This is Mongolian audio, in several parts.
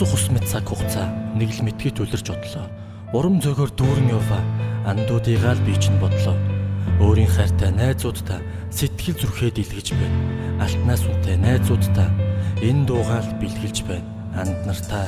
Усах ус мэд цаг хугацаа нэг л мэдгээд үлэрч бодлоо. Урам зөгөр дүүрэн яваа андуудыгаа л би ч бодлоо. Өөрийн хайртай найзуудтай сэтгэл зүрхээ дэлгэж байна. Алтнаас үнэтэй найзуудтай энэ дуугаал бэлгэлж байна. Анд нартай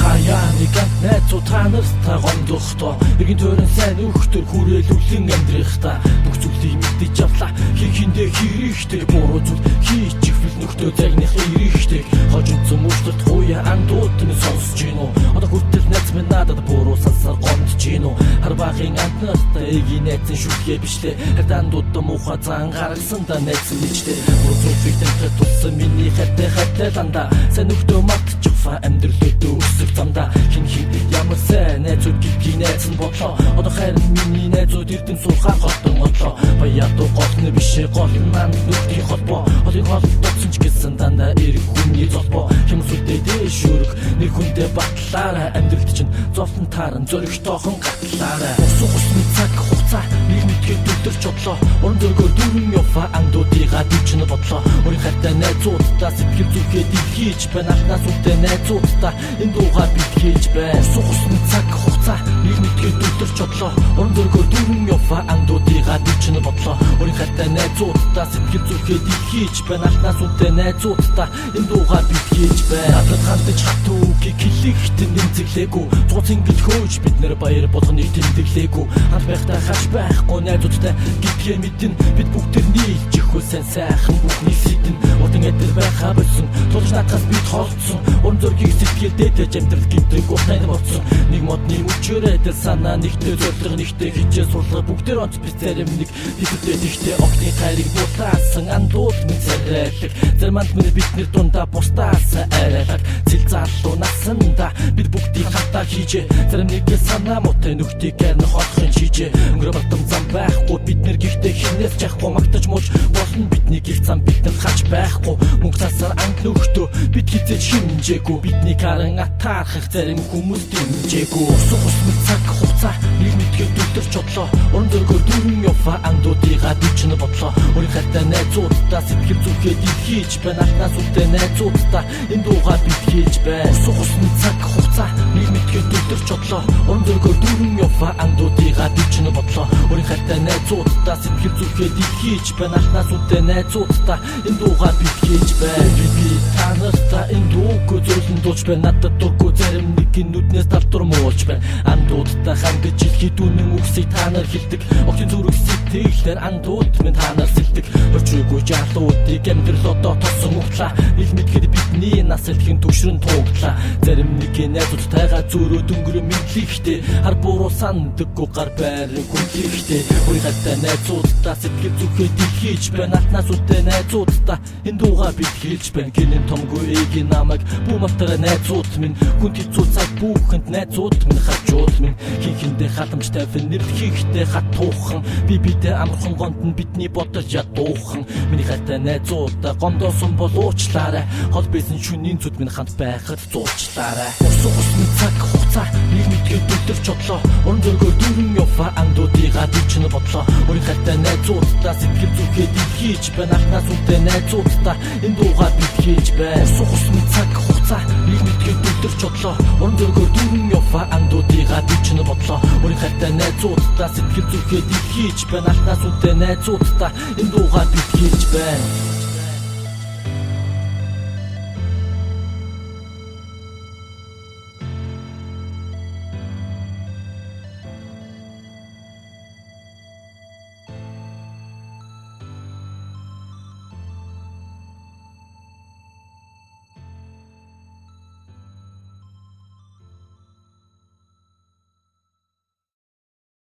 хаяа нэг найзууд та нартай гомдохдоо нэгэн төрөн сайн нөхдөр хүрээлүүлэн амьдрихта бүх зүйлийг мэдэж авлаа хихэндээ хэрэгтэй буруу зүйл хийчих бил нөхдөө загных хэрэгтэй хожинцэн мөчтөд хуя андууд нь сонсож гинөө одоо хүртэл найз минь надад буруу сансаар гомдож гинөө хар багын анд нартай эгийн найзын шүлгээ бишлээ хард андууд муухай зан гаргасан да найзын нэжтэй буруу зүйлийг тэмдэг тулсан миний хайртай дандаа сайн нөхдөө мартчих фа амьдралдөө замда хин ямар сайн найзууд гэдгийг найз нь бодлоо одоо хайр миний найзууд эрдэм суухаар голтон бодлоо баяадуу голтны бишээ гол маань нүхтийн холбоо холыг холбоосон ч гэсэн дандаа эрг хүний золбоо хэмсүүлдэй дэшүрх нэг хүндээ батлаараа амьдралд чинь зовлон тааран зөрөх тоохон гатлаараа усах усны цаг хугацаа нэг мэдгээд өдөрч бодлоо уран зөргөөр дүүрэн яваа андуудыгаа дүүчнэ бодлоо өөрийн хайртай найзуудтай сэтгэл зүрхээ дэлгийж байна алтнаас үнэтэй найзуудтай энэ дуугаар бэлгээж байна. Усах усны цаг хугацаа нэг мэдгээд өдөрч бодлоо уран зөргөөр дүүрэн яваа андуудыгаа дүүчнэ бодлоо өөрийн хайртай найзуудтай сэтгэл зүрхээ дэлгийж байна алтнаас үнэтэй найзуудтай энэ дуугаар бэлгээж байна. Надад хандаж хатуугийг хэлэхдээ нэмзэглээгүй цуц ингэж хөөж бид нэр баяр болгоныг тэмдэглээгүй хамт байхдаа хаш байхгүй найзуудтай гэдгээ мэдэн бид бүгд нийлж их сайн сайхан бүхний сэдэн урдан эдэр байхаа болсон тулж надаас бид холцсон уран зөргийг сэтгэл дээдэж амьдрал гинтрэг ухаан болсон нэг модны мөчөөрэй дэл санаа нэгтэй зорилго нэгтэй хичээ сурлага бүгдээр онц би зарим нэг хэвдээ тэгтээ огтны хайрыг буутаасан андууд минь царайлаг зарманд минь бидний дундаа бусдаасан арайлаг цэл залуу насанда бид бүгдийг хатаа хийжээ зарим нэг санаа мотой нүхтийг гэрн холхын шижээ өнгөрөө бартам зам байхгүй бид нэр гихтээ хинээс жахгүй магтаж мууж болно бидний гих зам бидэн хач байхгүй мөнгө цасаар анх нөхтөө бид хизээж шинжээгүй бидний харан атаархах зарим хүмүүс дэмжээгүй усах усны цаг хугацаа нэг мэдгээд өдөрч бодлоо уран зөргөөр дүүрэн яваа андуудыгаа дүүчнэ бодлоо өөрийн хайртай найзуудтай сэтгэл зүрхээ дэлгийж байна алтнаас үнэтэй найзуудтай энэ дуугаар бэлгээж байна. Усах усны цаг хугацаа нэг мэдгээд өдөрч бодлоо уран зөргөөр дүүрэн яваа андуудыгаа дүүчнэ бодлоо өөрийн хайртай найзуудтай сэтгэл зүрхээ дэлгийж байна алтнаас үнэтэй найзуудтай энэ дуугаар бэлгээж байна. Би та нартай энэ дууг зөвлөн дууч байна надад дургүй зарим нэгэн нүднээс талдур муулж байна андуудтай хангаж хідүүнэн үгсийг та нар хэлдэг огтын зүрх сэтгэлээр андууд минь та нар сэлдэг орчуугүй жалуудыг амьдрал одоо тосон углаа нэг мэдгээд бидний нас элхэн түшрэн тууглаа зарим нэгэн найзуудтайгаа зөрөө дөнгөрөө мэдлэгтэй хар буруу сандаггүй гар байрын хүнлэгтэй өөрийн хайртай найзуудтай сэтгэл зүрхээ дэлгийж байна алтнаас үнэтэй найзуудтай энэ дуугаа бэлгээж байна гинэн томгүй эгийн намайг бүү мартаа найзууд минь хүн хэцүү цаг бүхэнд найзууд минь хажууд минь хинхэндээ хатамжтай фэнэр хийхтэй хатуухан би бидээ амархан гомдон бидний бодож ядуухан миний хайртай найзуудтай гомдоосон бол уучлаарай хол байсан шүнийн зүд минь хамт байхад зуучлаарай. Усах усны цаг хугацаа нэг мэдгээд өдөрч бодлоо уран зөргөөр дүүрэн яваа андуудыгаа дүүчнэ бодлоо өөрийн хайртай найзуудтай сэтгэл зүрхээ дэлгийж байна алтнаас үнэтэй найзуудтай энэ дуугаар бэлгээж байна. Усах усны цаг хугацаа нэг мэдгээд өдөрч бодлоо уран зөргөөр дүүрэн яваа андуудыгаа дүүчнэ бодлоо өөрийн хайртай найзуудтай сэтгэл зүрхээ дэлгийж байна алтнаас үнэтэй найзуудтай энэ дуугаар бэлгээж байна.